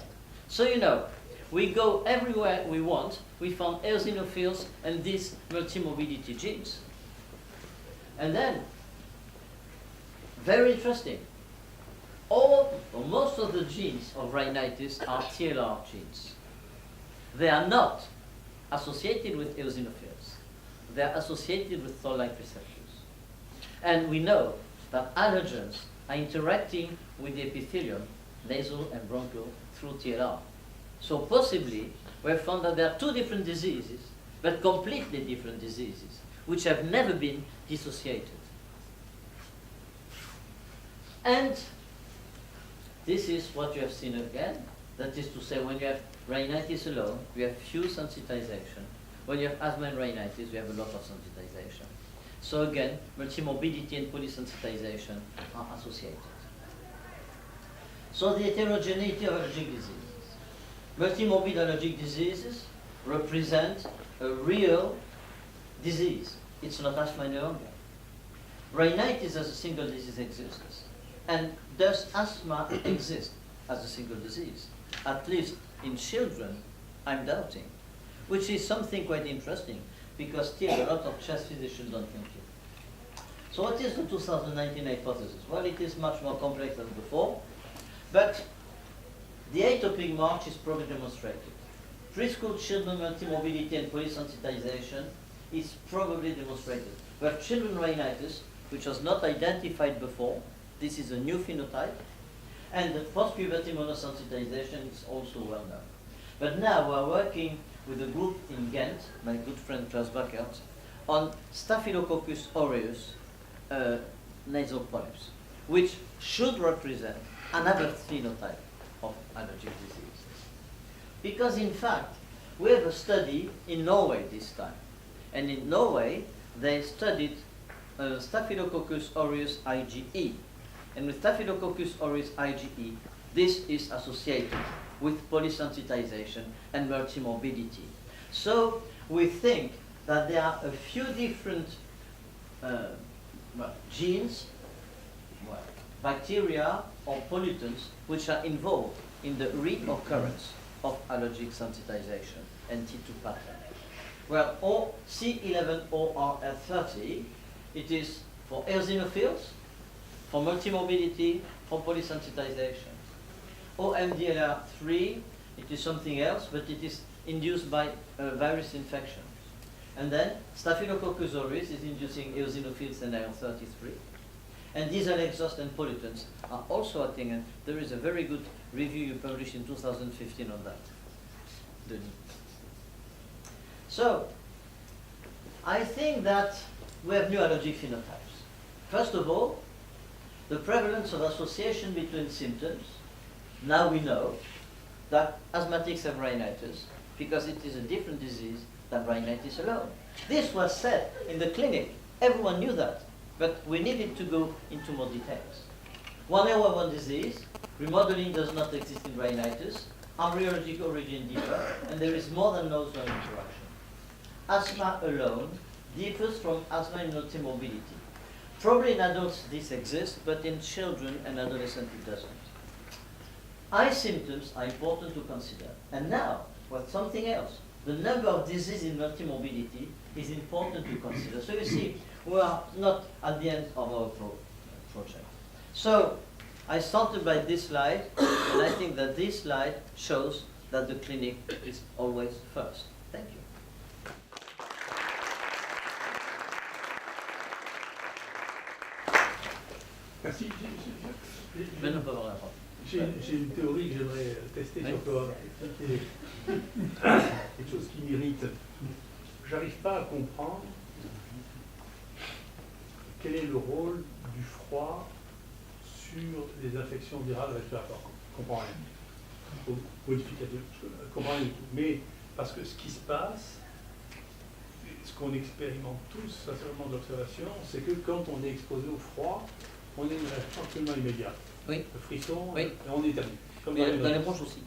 so you know, we go everywhere we want, we found eosinophils and these multimorbidity genes. And then, very interesting, all or most of the genes of rhinitis are TLR genes. They are not associated with eosinophils. They are associated with toll-like receptors. And we know that allergens are interacting with the epithelium, nasal and bronchial, through TLR. So possibly, we have found that there are 2 different diseases, but completely different diseases, which have never been dissociated. And this is what you have seen again. That is to say, when you have rhinitis alone, you have few sensitization. When you have asthma and rhinitis, you have a lot of sensitization. So again, multimorbidity and polysensitization are associated. So the heterogeneity of allergic diseases. Multimorbid allergic diseases represent a real disease. It's not asthma any longer. Rhinitis as a single disease exists. And does asthma exist as a single disease? At least in children, I'm doubting. Which is something quite interesting, because still a lot of chest physicians don't think it. So what is the 2019 hypothesis? Well, it is much more complex than before, but the atopic march is probably demonstrated. Preschool children multimorbidity and polysensitization is probably demonstrated. We have children rhinitis, which was not identified before. This is a new phenotype. And the post-puberty monosensitization is also well known. But now we're working with a group in Ghent, my good friend Klaus Backert, on Staphylococcus aureus nasal polyps, which should represent another phenotype of allergic disease. Because in fact, we have a study in Norway this time. And in Norway, they studied Staphylococcus aureus IgE. And with Staphylococcus aureus IgE, this is associated with polysensitization and multimorbidity. So we think that there are a few different genes, bacteria or pollutants which are involved in the reoccurrence of allergic sensitization and T2 pattern. Well, C11ORF30, it is for eosinophils, for multimorbidity, for polysensitization. OMDLR3, it is something else, but it is induced by virus infection. And then Staphylococcus aureus is inducing eosinophils and IL-33. And diesel exhaust and pollutants are also acting, and there is a very good review you published in 2015 on that. So, I think that we have new allergic phenotypes. First of all, the prevalence of association between symptoms. Now we know that asthmatics have rhinitis because it is a different disease than rhinitis alone. This was said in the clinic. Everyone knew that, but we needed to go into more details. 1A11 disease, remodeling does not exist in rhinitis, embryologic origin differ, and there is more than nose-lung interaction. Asthma alone differs from asthma in multimorbidity. Probably in adults this exists, but in children and adolescents it doesn't. Eye symptoms are important to consider. And now, what's something else? The number of diseases in multimorbidity is important to consider. So you see, we are not at the end of our project. So I started by this slide, and I think that this slide shows that the clinic is always first. Thank you. Merci. Maintenant, on peut avoir la parole. J'ai une théorie que j'aimerais tester sur toi. Quelque chose qui m'irrite. J'arrive pas à comprendre quel est le rôle du froid sur les infections virales respiratoires. Je comprends rien. Modificateur, je comprends rien du tout. Mais Parce que ce qui se passe, ce qu'on expérimente tous, sincèrement d'observation, c'est que quand on est exposé au froid, on a une réaction absolument immédiate. Oui. Le frisson, Oui. et on éternue. Comme Et dans les bronches aussi.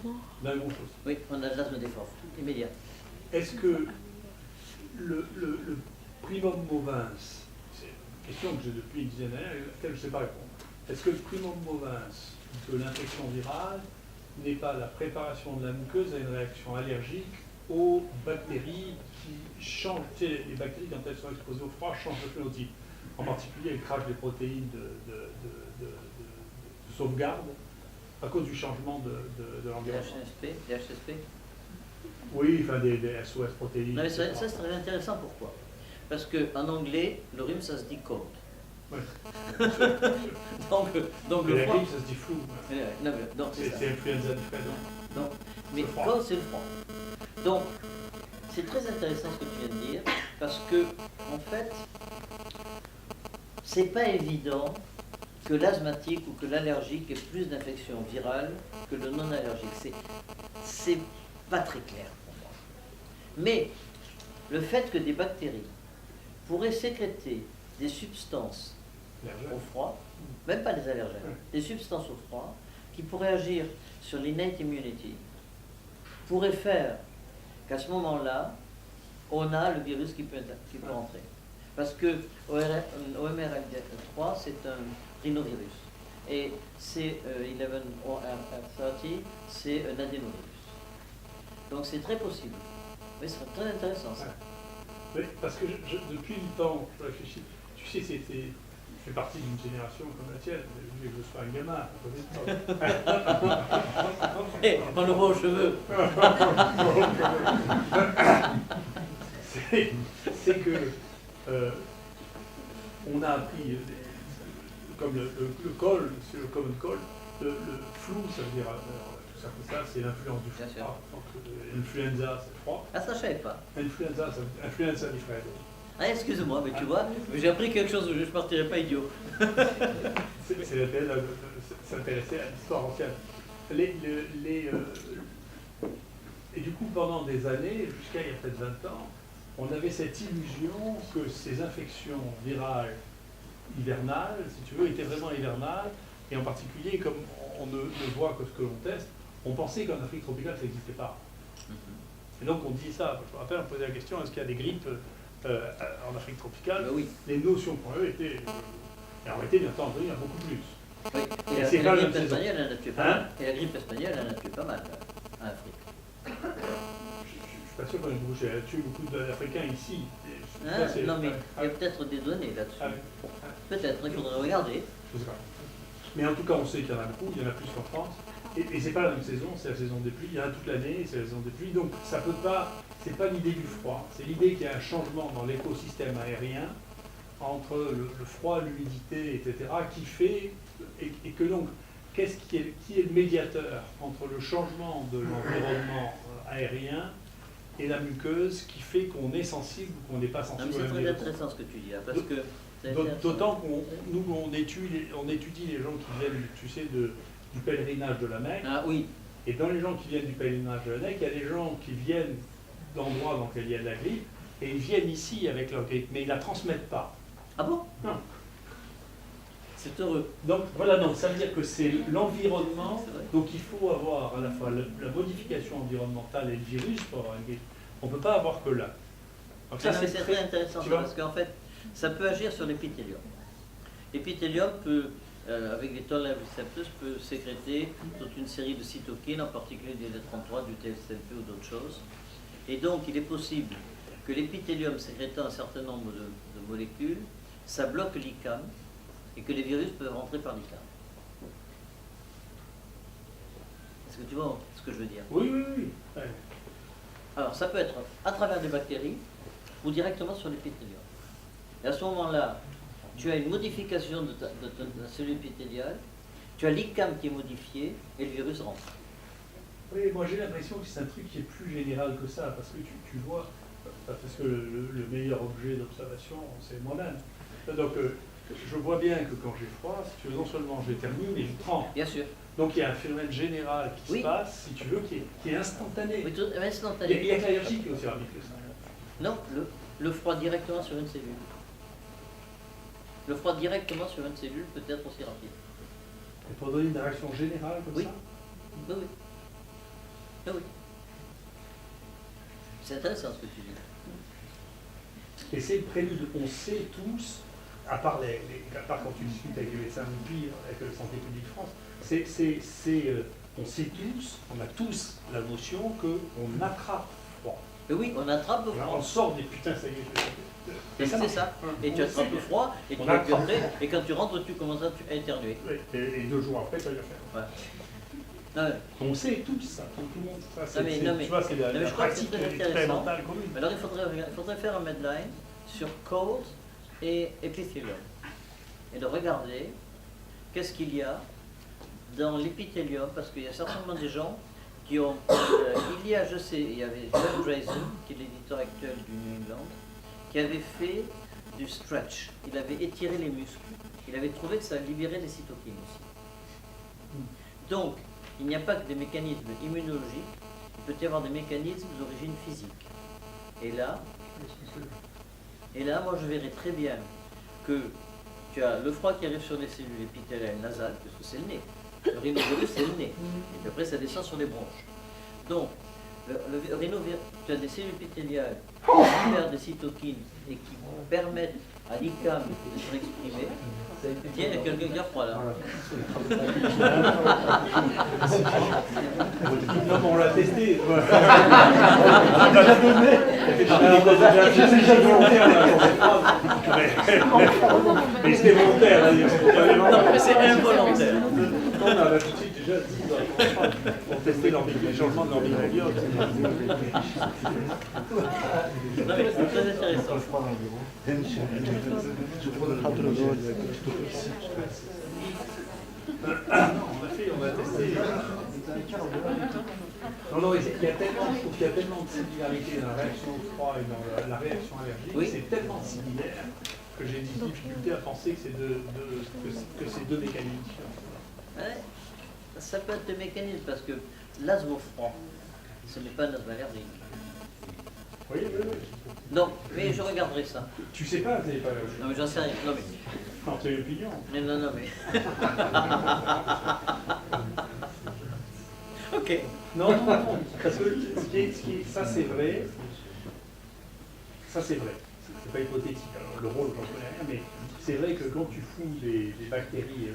dans les bronches aussi. Oui, on a de l'asthme d'effort, immédiat. Est-ce que le primum movens, c'est une question que j'ai depuis une dizaine d'années, à laquelle je ne sais pas répondre. Est-ce que le primum movens de l'infection virale n'est pas la préparation de la muqueuse à une réaction allergique aux bactéries qui changent, tu sais, les bactéries quand elles sont exposées au froid changent de phénotype. En particulier, elles crachent des protéines de sauvegarde à cause du changement de l'environnement. Des HSP. Oui, enfin des SOS protéines. Non, mais ça c'est très intéressant, pourquoi? Parce qu'en anglais, le rhume ça se dit cold. Ouais. donc Et le la froid. grippe, ça se dit flou. Non, mais, donc c'est ça. C'est influenza différent. Donc, mais Le froid. cold c'est le froid. Donc, c'est très intéressant ce que tu viens de dire, parce que, en fait, c'est pas évident que l'asthmatique ou que l'allergique ait plus d'infections virales que le non-allergique. C'est pas très clair pour moi. Mais le fait que des bactéries pourraient sécréter des substances au froid, même pas des allergènes, des substances au froid, qui pourraient agir sur l'innate immunity, pourrait faire qu'à ce moment-là, on a le virus qui peut entrer. Parce que OMR3, c'est un rhinovirus. Et C11-OR30, c'est un adénovirus. Donc c'est très possible. Mais ce serait très intéressant ça. Oui, parce que depuis le temps, je réfléchis. Tu sais, je fais partie d'une génération comme la tienne. Je voulais que je sois un gamin. Et on le voit aux cheveux. C'est que on a appris, comme le col, c'est le common cold, le flou, ça veut dire tout ça, c'est l'influence du Bien sûr. froid. Donc l'influenza, c'est froid. Ah, ça je savais pas. Influenza, influenza di freddo. Ah, excuse-moi, mais tu vois, j'ai appris quelque chose où je ne partirai pas idiot. C'est s'intéresser à l'histoire ancienne. Et du coup, pendant des années, jusqu'à il y a peut-être 20 ans, on avait cette illusion que ces infections virales hivernales, si tu veux, étaient vraiment hivernales, et en particulier, comme on ne voit que ce que l'on teste, on pensait qu'en Afrique tropicale, ça n'existait pas. Et donc on dit ça, je me rappelle, on posait la question, est-ce qu'il y a des grippes en Afrique tropicale? Oui. Les notions qu'on avait étaient, et en réalité, bien entendu, il y en a beaucoup plus. Oui. Et Et c'est la pas la grippe même saison. espagnole, elle en a tué pas Hein? mal. Et la grippe espagnole, elle en a tué pas mal en Afrique. Je ne suis pas sûr qu'on ait bougé. Elle a tué beaucoup d'Africains ici. Et Hein? ça, c'est- Non, mais ah, il y a peut-être des données là-dessus. ah, Peut-être, il faudrait regarder. je sais pas. Mais en tout cas, on sait qu'il y en a beaucoup, il y en a plus qu'en France. Et c'est pas la même saison, c'est la saison des pluies. Il y en a toute l'année, c'est la saison des pluies. Donc ça peut pas, c'est pas l'idée du froid, c'est l'idée qu'il y a un changement dans l'écosystème aérien entre le froid, l'humidité, etc., qui fait, et que donc, qui est le médiateur entre le changement de l'environnement aérien et la muqueuse qui fait qu'on est sensible ou qu'on n'est pas Non, mais sensible c'est à la très virus. intéressant ce que tu dis, hein, parce que... c'est intéressant. D'autant qu'on étudie les gens qui viennent, tu sais, du pèlerinage de la Mecque. Ah oui, Et dans les gens qui viennent du pèlerinage de la Mecque, il y a des gens qui viennent d'endroits dans lesquels il y a de la grippe, et ils viennent ici avec leur grippe, mais ils ne la transmettent pas. ah bon? Non. C'est heureux. Donc voilà, donc ça veut dire que c'est l'environnement, C'est vrai. donc il faut avoir à la fois la modification environnementale et le virus pour avoir une grippe. On ne peut pas avoir que là. Donc Non, mais c'est très intéressant tu vois parce qu'en fait, ça peut agir sur l'épithélium. L'épithélium peut, avec des toll receptors, peut sécréter toute une série de cytokines, en particulier du D33, du TSLP ou d'autres choses. Et donc, il est possible que l'épithélium sécrétant un certain nombre de molécules, ça bloque l'ICAM et que les virus peuvent rentrer par l'ICAM. Est-ce que tu vois ce que je veux dire? Oui, oui, oui. Ouais. Alors, ça peut être à travers des bactéries ou directement sur l'épithélium. Et à ce moment-là, tu as une modification de la cellule épithéliale, tu as l'ICAM qui est modifié et le virus rentre. Oui, moi j'ai l'impression que c'est un truc qui est plus général que ça, parce que tu vois, parce que le meilleur objet d'observation, c'est moi-même. Donc je vois bien que quand j'ai froid, si tu veux, non seulement j'éternue, mais je trempe. Bien sûr. Donc il y a un phénomène général qui Oui. se passe, si tu veux, qui est instantané. Oui, tout, Il instantané. y a que l'allergie qui est aussi rapide que ça. Non, le froid directement sur une cellule. Le froid directement sur une cellule peut être aussi rapide. Et pour donner une réaction générale comme Oui. ça. Oui, oui. Oui, oui. C'est intéressant ce que tu dis. Et c'est le prélude. On sait tous, à part quand tu discutes avec les médecins ou pire, avec le Santé publique France, on sait tous, on a tous la notion qu'on attrape froid. Mais oui, on attrape le Là, froid. on sort des putains, ça y est. Et c'est ça. Et tu attrapes le froid, et tu On vas plus attrape. après, et quand tu rentres, tu commences à éternuer. Oui, et 2 jours après, ça va le faire. Ouais. Non, mais- On sait tous ça, tout le monde. Ça, Non, mais- tu vois, c'est non, mais la je crois que c'est pratique très intéressant. expérimentale commune. Alors il faudrait faire un medline sur cold et épithélium. Et de regarder qu'est-ce qu'il y a dans l'épithélium, parce qu'il y a certainement des gens qui ont... il y a, je sais, il y avait John Drayson, qui est l'éditeur actuel du New England, qui avait fait du stretch. Il avait étiré les muscles. Il avait trouvé que ça libérait des cytokines aussi. Donc, il n'y a pas que des mécanismes immunologiques, il peut y avoir des mécanismes d'origine physique. Et là, moi je verrais très bien que tu as le froid qui arrive sur les cellules épithéliales nasales, parce que c'est le nez. Le rhinovirus, c'est le nez. Et puis après, ça descend sur les bronches. Donc, le rhinovirus, tu as des cellules épithéliales qui libèrent des cytokines et qui permettent à l'ICAM de se exprimer. Tiens, il y a quelqu'un qui a froid là. Non, mais on l'a testé. On l'a déjà donné. C'est volontaire, là, mais c'était volontaire, là. Non, mais c'est involontaire. On a tout de suite déjà dit pour tester les changements de leur microbiote. Non, mais c'est très intéressant. On a testé. Non, il y a tellement, je trouve qu'il y a tellement de similarité dans la réaction au froid et dans la réaction allergique, Oui. c'est tellement similaire que j'ai des difficultés à penser que c'est deux mécanismes différents. Ouais, ça peut être des mécanismes parce que l'asthme au froid, ce n'est pas un asthme allergique. Oui. Non, mais je regarderai ça. Tu sais pas, t'es pas. Non, mais j'en sais rien. Non, mais. Non, tu as une opinion. Non, mais. Ok. Non, parce que ça c'est vrai. Ça c'est vrai. C'est pas hypothétique. Alors, le rôle, j'en connais rien, mais c'est vrai que quand tu fous des bactéries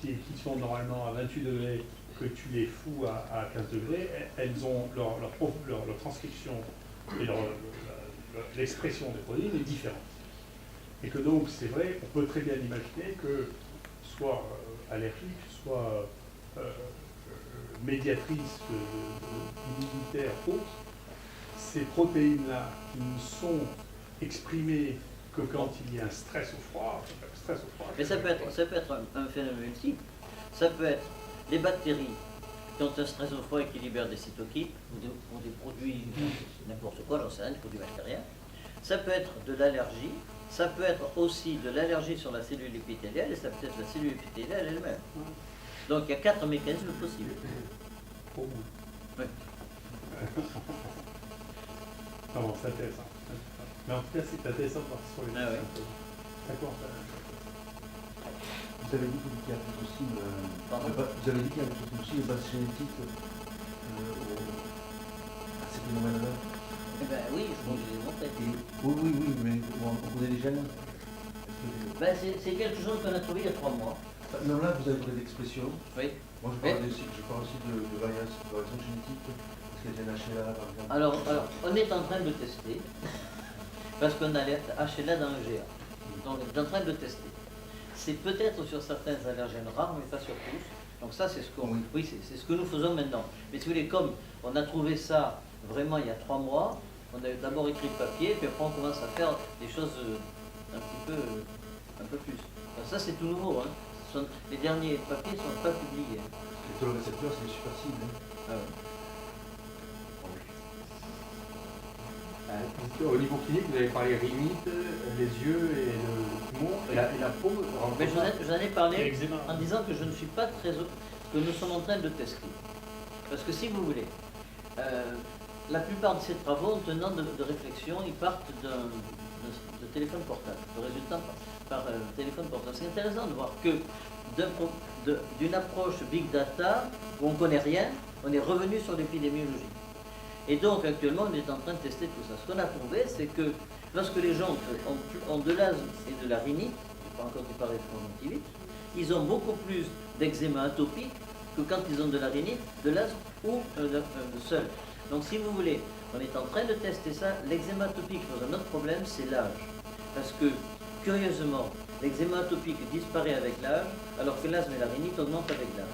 qui sont normalement à 28 degrés, que tu les fous à 15 degrés, elles ont leur transcription et l'expression des protéines est différente. Et que donc, c'est vrai, on peut très bien imaginer que soit allergique, soit médiatrice immunitaire, autre, ces protéines-là qui ne sont exprimées que quand il y a un stress au froid. Mais ça peut être un phénomène multiple. Ça peut être les bactéries qui ont un stress au froid et qui libèrent des cytokines ou des produits, n'importe quoi, j'en sais rien, des produits bactériens. Ça peut être de l'allergie. Ça peut être aussi de l'allergie sur la cellule épithéliale et ça peut être la cellule épithéliale elle-même. Donc il y a 4 mécanismes possibles. Oui. Non, c'est intéressant. Mais en tout cas, c'est intéressant de voir sur les D'accord. Vous avez dit qu'il y avait aussi vous avez dit qu'il y avait aussi une base génétique à ces phénomènes-là. Eh bien oui, je vous l'ai montré. Oui, mais on connaît les gènes. Ben, c'est quelque chose qu'on a trouvé il y a 3 mois. Non, là, vous avez parlé d'expression. Oui. Moi, je parle aussi de variation génétique. Parce qu'il y a des HLA, par exemple. Alors, on est en train de tester, parce qu'on a les HLA dans le GA. Donc, on est en train de tester. C'est peut-être sur certains allergènes rares, mais pas sur tous. Donc ça, c'est ce qu'on, oui, c'est ce que nous faisons maintenant. Mais si vous voulez, comme on a trouvé ça vraiment il y a 3 mois, on a d'abord écrit le papier, puis après on commence à faire des choses un peu plus. Alors ça, c'est tout nouveau. Hein. Les derniers papiers ne sont pas publiés. Les taux-récepteurs, c'est les super cibles. Ah ouais. Au niveau clinique, vous avez parlé rhinite, les yeux et le poumon. Et la peau Mais rencontre. je vous en ai parlé Eczéma. en disant que je ne suis pas très... que nous sommes en train de tester. Parce que si vous voulez, la plupart de ces travaux, en tenant de réflexion, ils partent de téléphone portable, de résultats par téléphone portable. C'est intéressant de voir que d'une approche big data, où on ne connaît rien, on est revenu sur l'épidémiologie. Et donc actuellement, on est en train de tester tout ça. Ce qu'on a trouvé, c'est que lorsque les gens ont de l'asthme et de la rhinite, je n'ai pas encore parlé de conjonctivite, ils ont beaucoup plus d'eczéma atopique que quand ils ont de la rhinite, de l'asthme ou seul. Donc si vous voulez, on est en train de tester ça. L'eczéma atopique pose un autre problème, c'est l'âge. Parce que, curieusement, l'eczéma atopique disparaît avec l'âge, alors que l'asthme et la rhinite augmentent avec l'âge.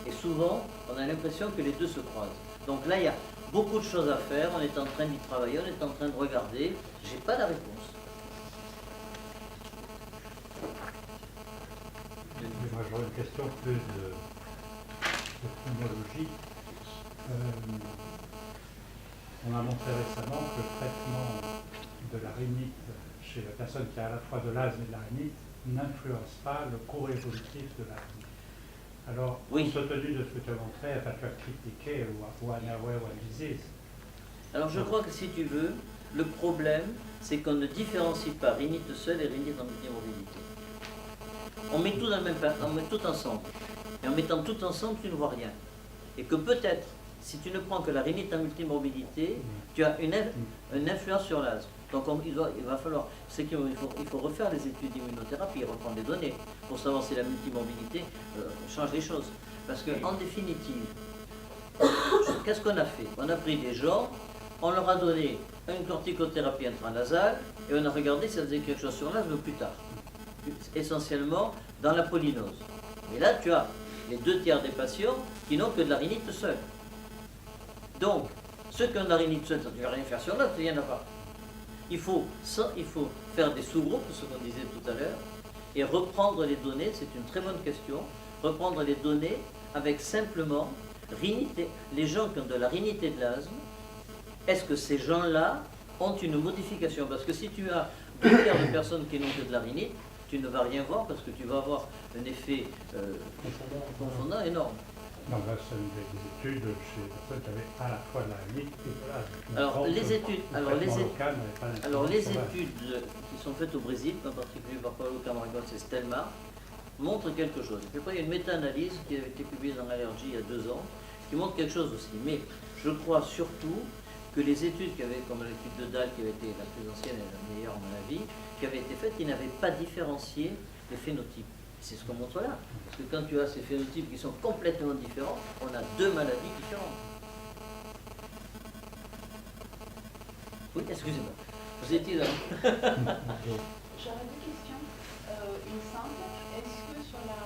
Et souvent, on a l'impression que les deux se croisent. Donc là, il y a beaucoup de choses à faire, on est en train d'y travailler, on est en train de regarder. J'ai pas la réponse. Moi, j'aurais une question plus de pneumologie. On a montré récemment que le traitement de la rhinite chez la personne qui a à la fois de l'asthme et de la rhinite n'influence pas le cours évolutif de la rhinite. Alors, Oui. compte tenu de ce que tu as montré, enfin, tu as critiqué ou un aware one disease. Alors je crois que si tu veux, le problème, c'est qu'on ne différencie pas rhinite seule et rhinite en multimorbidité. On met tout dans le même on met tout ensemble. Et en mettant tout ensemble, tu ne vois rien. Et que peut-être, si tu ne prends que la rhinite en multimorbidité, tu as une influence sur l'asthme. Donc il va falloir, c'est qu'il faut refaire les études d'immunothérapie, reprendre les données pour savoir si la multimorbidité change les choses. Parce qu'en définitive, qu'est-ce qu'on a fait? On a pris des gens, on leur a donné une corticothérapie intranasale et on a regardé si ça faisait quelque chose sur l'asthme plus tard. Essentiellement dans la polynose. Mais là, tu as les 2/3 des patients qui n'ont que de la rhinite seule. Donc, ceux qui ont de la rhinite seule, tu ne vas rien faire sur l'asthme, il n'y en a pas. Il faut faire des sous-groupes, ce qu'on disait tout à l'heure, et reprendre les données, c'est une très bonne question, reprendre les données avec simplement les gens qui ont de la rhinite et de l'asthme, est-ce que ces gens-là ont une modification? Parce que si tu as 2/3 de personnes qui n'ont que de la rhinite, tu ne vas rien voir parce que tu vas avoir un effet confondant énorme. Non, là, c'est des études chez des personnes qui avaient à la fois de la rhinite et de l'asthme. Alors, les études, alors, les études qui sont faites au Brésil, en particulier par Paulo Camargo et Stelmar, montrent quelque chose. Et puis après, il y a une méta-analyse qui a été publiée dans l'Allergie il y a 2 ans, qui montre quelque chose aussi. Mais je crois surtout que les études comme l'étude de Dahl, qui avait été la plus ancienne et la meilleure à mon avis, qui avait été faite, ils n'avaient pas différencié les phénotypes. C'est ce qu'on montre là. Parce que quand tu as ces phénotypes qui sont complètement différents, on a 2 maladies différentes. Oui, excusez-moi. Vous étiez là. J'aurais 2 questions. Une simple, est-ce que sur la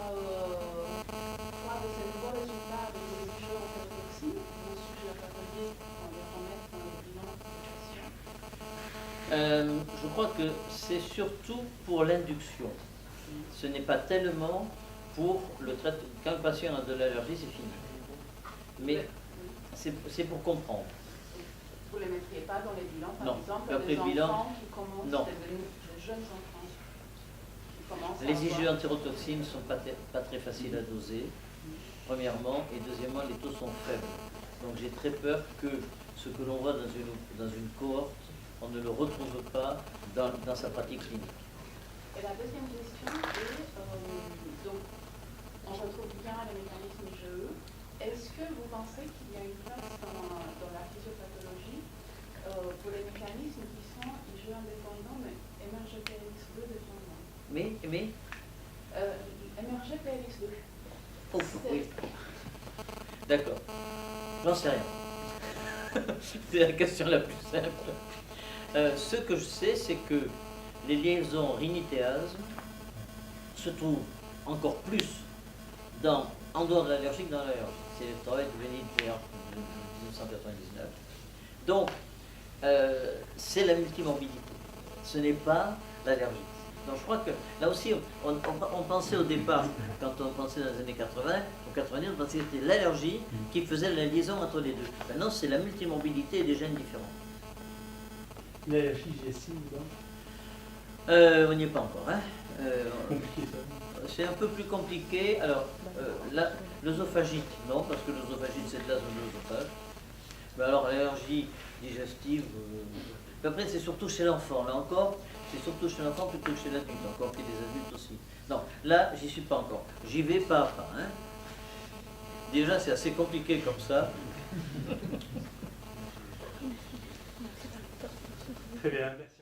foi de ces nouveaux résultats avec les jeux en thérotoxine, vous suggéreriez qu'on les remette dans les bilans de patients? Je crois que c'est surtout pour l'induction. Ce n'est pas tellement pour le traitement. Quand le patient a de l'allergie, c'est fini. Mais c'est pour comprendre. Vous ne les mettriez pas dans les bilans, par Non. exemple, Après des le bilan, enfants qui commencent, non. des jeunes enfants qui commencent Les à IgE avoir... entérotoxines ne sont pas très faciles à doser, premièrement, et deuxièmement, les taux sont faibles. Donc j'ai très peur que ce que l'on voit dans une cohorte, on ne le retrouve pas dans sa pratique clinique. Et la deuxième question est, donc, on retrouve bien les mécanismes IgE. Est-ce que vous pensez qu'il y a une place dans la physiopathologie pour les mécanismes qui sont IgE indépendants, mais MRGPRX2 dépendants? Mais MRGPRX2. oh, oui. D'accord. J'en sais rien. C'est la question la plus simple. Ce que je sais, c'est que les liaisons rhinite et asthme se trouvent encore plus en dehors de l'allergie que dans l'allergie. C'est le travail de Benny de 1999. Donc, c'est la multimorbidité. Ce n'est pas l'allergie. Donc je crois que là aussi, on pensait au départ, quand on pensait dans les années 80, ou 90, on pensait que c'était l'allergie qui faisait la liaison entre les deux. Maintenant, c'est la multimorbidité et des gènes différents. L'allergie GSI, non? On n'y est pas encore. Hein. Compliqué ça. C'est un peu plus compliqué. Alors, l'œsophagite, non, parce que l'œsophagite, c'est de l'asthme de l'œsophage. Mais alors, l'allergie digestive, après, c'est surtout chez l'enfant. Là encore, c'est surtout chez l'enfant plutôt que chez l'adulte, encore qu'il y a des adultes aussi. Non, là, j'y suis pas encore. J'y vais pas à pas. Hein. Déjà, c'est assez compliqué comme ça. Très bien, merci.